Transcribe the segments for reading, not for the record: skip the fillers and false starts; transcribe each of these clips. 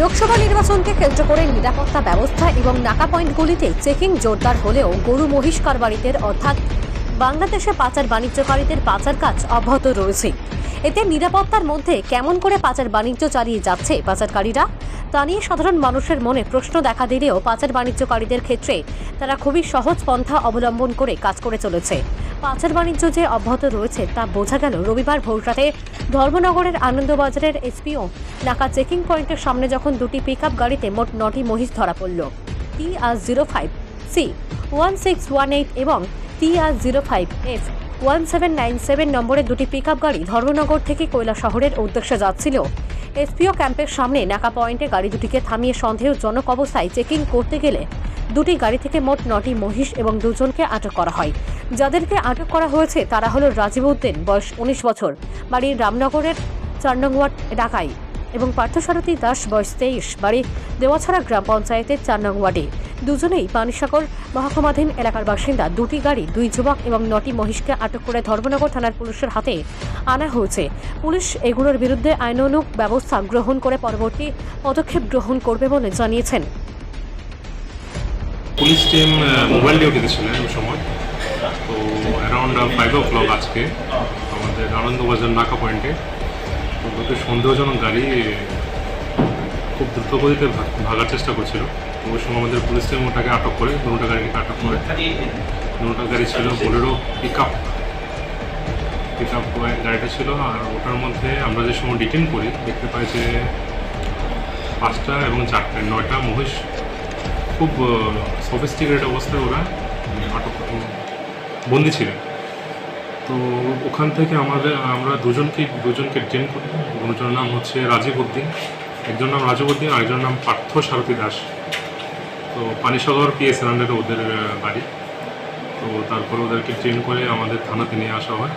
লোকসভা নির্বাচনকে কেন্দ্র করে নিরাপত্তা ব্যবস্থা এবং নাকা পয়েন্টগুলিতে চেকিং জোরদার হলেও গরু মহিষ কারবারিদের অর্থাৎ বাংলাদেশে পাচার বাণিজ্যকারীদের পাচার কাজ অব্যাহত রয়েছে। এতে নিরাপত্তার মধ্যে কেমন করে পাচার বাণিজ্য চালিয়ে যাচ্ছে পাচারকারীরা তা নিয়ে সাধারণ মানুষের মনে প্রশ্ন দেখা দিলেও পাচার বাণিজ্যকারীদের ক্ষেত্রে তারা খুবই সহজ পন্থা অবলম্বন করে কাজ করে চলেছে। পাচার বাণিজ্য যে অব্যাহত রয়েছে তা বোঝা গেল রবিবার ভোররাতে ধর্মনগরের আনন্দবাজারের এসপিও নাকা চেকিং পয়েন্টের সামনে যখন দুটি পিকআপ গাড়িতে মোট 9টি মহিষ ধরা পড়ল। TR05C1618 এবং TR05F1797 নম্বরের দুটি পিকআপ গাড়ি ধর্মনগর থেকে কৈলাসহরের উদ্দেশ্যে যাচ্ছিল। এসপিও ক্যাম্পের সামনে নাকা পয়েন্টে গাড়ি দুটিকে থামিয়ে সন্দেহজনক অবস্থায় চেকিং করতে গেলে দুটি গাড়ি থেকে মোট 9টি মহিষ এবং দুজনকে আটক করা হয়। যাদেরকে আটক করা হয়েছে তারা হলো রাজীব উদ্দিন, বয়স 19 বছর, বাড়ি রামনগরের 4 নং ওয়ার্ড ঢাকায়, এবং পার্থসারথী দাস, বয়স 23, বাড়ি দেওয়াছড়া গ্রাম পঞ্চায়েতের 4 নং ওয়ার্ডে। দুজনেই পানিসাগর মহকুমাধীন এলাকার বাসিন্দা। দুটি গাড়ি, 2 যুবক এবং 9টি মহিষকে আটক করে ধর্মনগর থানার পুলিশের হাতে আনা হয়েছে। পুলিশ এগুলোর বিরুদ্ধে আইনানুগ ব্যবস্থা গ্রহণ করে পরবর্তী পদক্ষেপ গ্রহণ করবে বলে জানিয়েছেন। পুলিশ টিম মোবাইল ডিউটিতে ছিলেন ওই সময়। তো অ্যারাউন্ড 5 o'clock আজকে আমাদের আনন্দবাজার নাকা পয়েন্টে দুটো সন্দেহজনক গাড়ি খুব দ্রুত গতিতে ভাগার চেষ্টা করছিল। তো ওই সময় আমাদের পুলিশ টিম ওটাকে আটক করে, দুটো গাড়িকে আটক করে। দুটো গাড়ি ছিল বোলেরো পিকআপ গাড়িটা ছিল। আর ওটার মধ্যে আমরা যে সময় ডিটেন করি দেখতে পাই যে 5টা এবং 4টা 9টা মহিষ খুব সফিস্টিকেটেড অবস্থায় ওরা আটক বন্দি ছিলেন। তো ওখান থেকে আমরা দুজনকে ডিটেন করি। দুজনের নাম হচ্ছে রাজীব উদ্দিন, একজন নাম রাজীব উদ্দিন, আরেকজনের নাম পার্থসারথী দাস। তো পানিসাগর পিএসএর আন্ডারে ওদের বাড়ি। তো তারপরে ওদেরকে ট্রেন করে আমাদের থানাতে নিয়ে আসা হয়।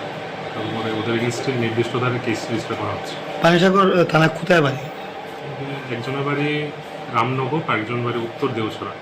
তারপরে ওদের এগেনস্টে নির্দিষ্ট ধারে কেস রেজিস্টার করা হচ্ছে। পানিসাগর থানা কোথায় বাড়ি? একজনের বাড়ি রামনগর, আরেকজন বাড়ি উত্তর দেওছড়া।